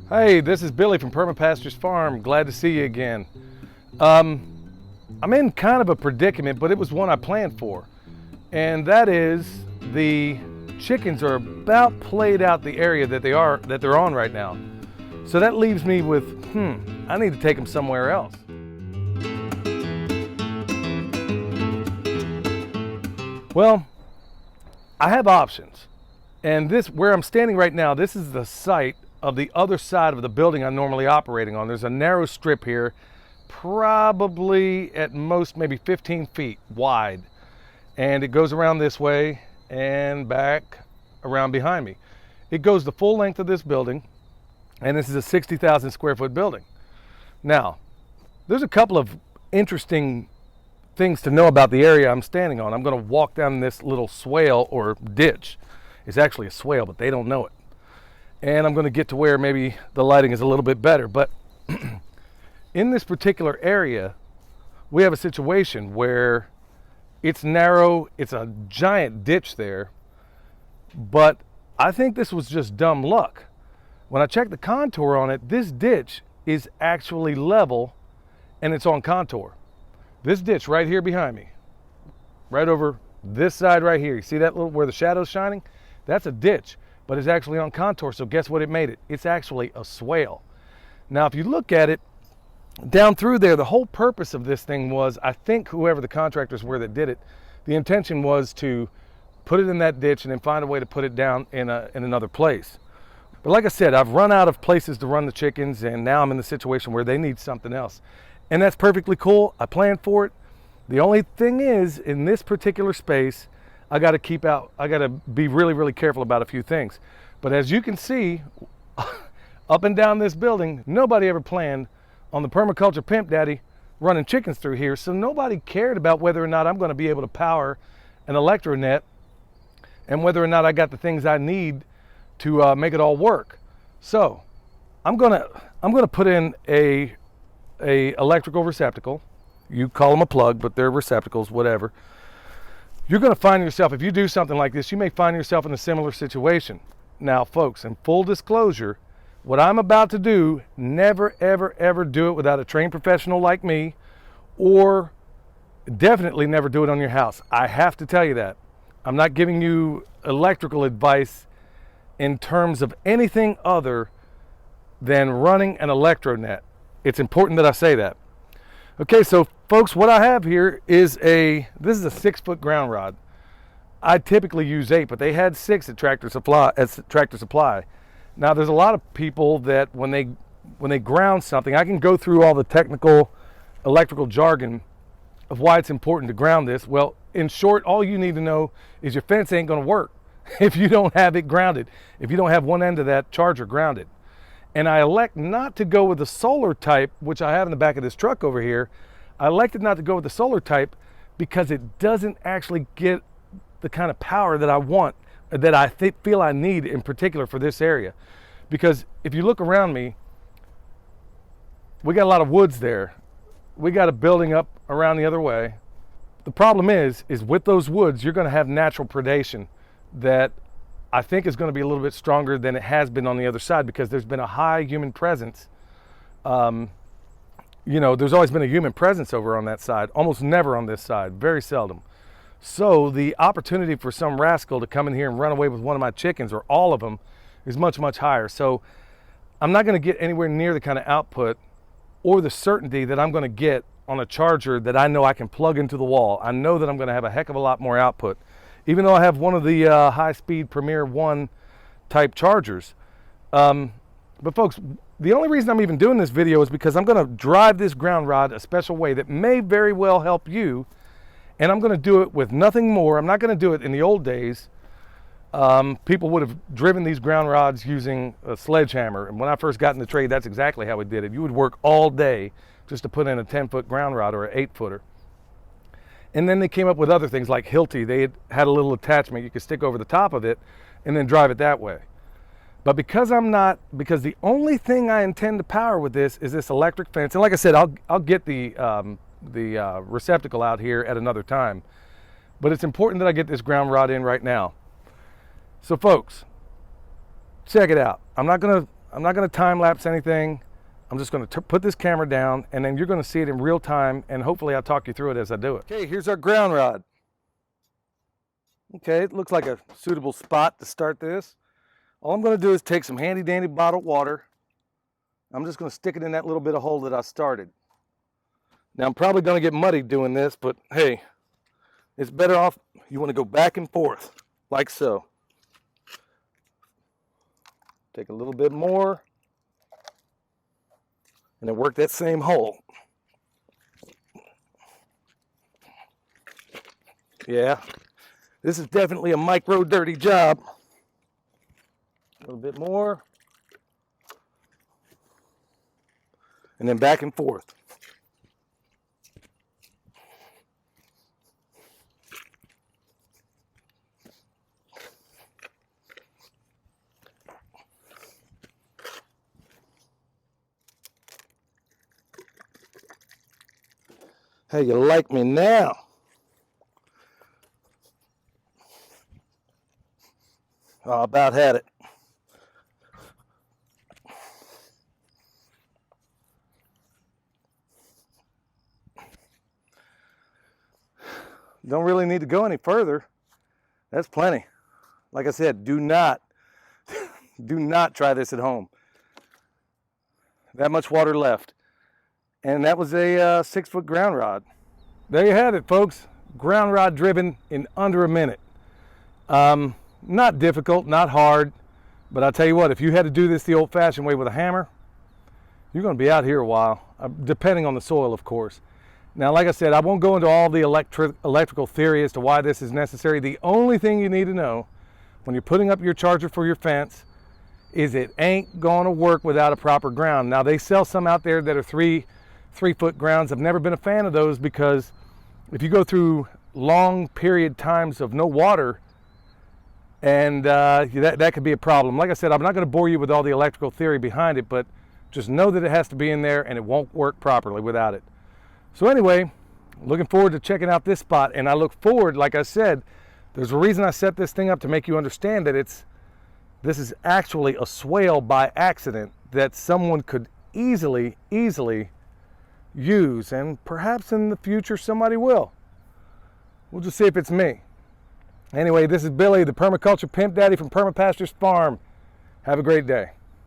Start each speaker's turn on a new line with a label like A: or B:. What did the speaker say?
A: Hey, this is Billy from Perma Pastures Farm. Glad to see you again. I'm in kind of a predicament, but it was one I planned for. And that is the chickens are about played out the area that they're on right now. So that leaves me with, I need to take them somewhere else. Well, I have options. And this, where I'm standing right now, this is the site of the other side of the building I'm normally operating on. There's a narrow strip here, probably at most maybe 15 feet wide. And it goes around this way and back around behind me. It goes the full length of this building, and this is a 60,000 square foot building. Now, there's a couple of interesting things to know about the area I'm standing on. I'm going to walk down this little swale or ditch. It's actually a swale, but they don't know it. And I'm going to get to where maybe the lighting is a little bit better. But in this particular area, we have a situation where it's narrow, it's a giant ditch there, but I think this was just dumb luck. When I checked the contour on it, this ditch is actually level and it's on contour. This ditch right here behind me, right over this side right here, you see that little where the shadow's shining? That's a ditch, but it's actually on contour. So guess what it made it? It's actually a swale. Now, if you look at it down through there, the whole purpose of this thing was, I think whoever the contractors were that did it, the intention was to put it in that ditch and then find a way to put it down in another place. But like I said, I've run out of places to run the chickens, and now I'm in the situation where they need something else. And that's perfectly cool. I planned for it. The only thing is, in this particular space, I got to be really, really careful about a few things. But as you can see, up and down this building, nobody ever planned on the permaculture pimp daddy running chickens through here. So nobody cared about whether or not I'm going to be able to power an electronet and whether or not I got the things I need to make it all work. So I'm gonna put in a electrical receptacle. You call them a plug, but they're receptacles, whatever. You're going to find yourself, if you do something like this, you may find yourself in a similar situation. Now, folks, in full disclosure, what I'm about to do, never, ever, ever do it without a trained professional like me, or definitely never do it on your house. I have to tell you that. I'm not giving you electrical advice in terms of anything other than running an electronet. It's important that I say that. Okay, so folks, what I have here is this is a 6-foot ground rod. I typically use 8, but they had 6 at Tractor Supply. Now, there's a lot of people that when they ground something, I can go through all the technical electrical jargon of why it's important to ground this. Well, in short, all you need to know is your fence ain't going to work if you don't have it grounded, if you don't have one end of that charger grounded. And I elect not to go with the solar type, which I have in the back of this truck over here. I elected not to go with the solar type because it doesn't actually get the kind of power that I want, that I feel I need in particular for this area. Because if you look around me, we got a lot of woods there. We got a building up around the other way. The problem is with those woods, you're going to have natural predation that I think is going to be a little bit stronger than it has been on the other side, because there's been a high human presence. There's always been a human presence over on that side, almost never on this side, very seldom. So the opportunity for some rascal to come in here and run away with one of my chickens, or all of them, is much, much higher. So I'm not going to get anywhere near the kind of output or the certainty that I'm going to get on a charger that I know I can plug into the wall. I know that I'm going to have a heck of a lot more output, even though I have one of the high-speed Premier 1 type chargers. But folks, the only reason I'm even doing this video is because I'm going to drive this ground rod a special way that may very well help you, and I'm going to do it with nothing more. I'm not going to do it in the old days. People would have driven these ground rods using a sledgehammer, and when I first got in the trade, that's exactly how we did it. You would work all day just to put in a 10-foot ground rod or an 8-footer. And then they came up with other things like Hilti. They had a little attachment you could stick over the top of it and then drive it that way. But because the only thing I intend to power with this is this electric fence. And like I said, I'll get the receptacle out here at another time. But it's important that I get this ground rod in right now. So folks, check it out. I'm not gonna I'm not going to time lapse anything. I'm just going to put this camera down, and then you're going to see it in real time, and hopefully I'll talk you through it as I do it. Okay, here's our ground rod. Okay, it looks like a suitable spot to start this. All I'm going to do is take some handy dandy bottled water. I'm just going to stick it in that little bit of hole that I started. Now I'm probably going to get muddy doing this, but hey, it's better off. You want to go back and forth like so. Take a little bit more and then work that same hole. Yeah, this is definitely a micro dirty job. A little bit more. And then back and forth. How you like me now? Oh, about had it. Don't really need to go any further. That's plenty. Like I said, do not try this at home. That much water left. And that was a 6-foot ground rod. There you have it, folks. Ground rod driven in under a minute. Not difficult, not hard, but I'll tell you what, if you had to do this the old-fashioned way with a hammer, you're going to be out here a while, depending on the soil, of course. Now, like I said, I won't go into all the electrical theory as to why this is necessary. The only thing you need to know when you're putting up your charger for your fence is it ain't going to work without a proper ground. Now, they sell some out there that are three-foot grounds. I've never been a fan of those because if you go through long period times of no water, and that could be a problem. Like I said, I'm not going to bore you with all the electrical theory behind it, but just know that it has to be in there and it won't work properly without it. So anyway, looking forward to checking out this spot, and I look forward, like I said, there's a reason I set this thing up to make you understand that this is actually a swale by accident that someone could easily use, and perhaps in the future somebody will. We'll just see if it's me. Anyway, this is Billy, the permaculture pimp daddy from Perma Pastures Farm. Have a great day.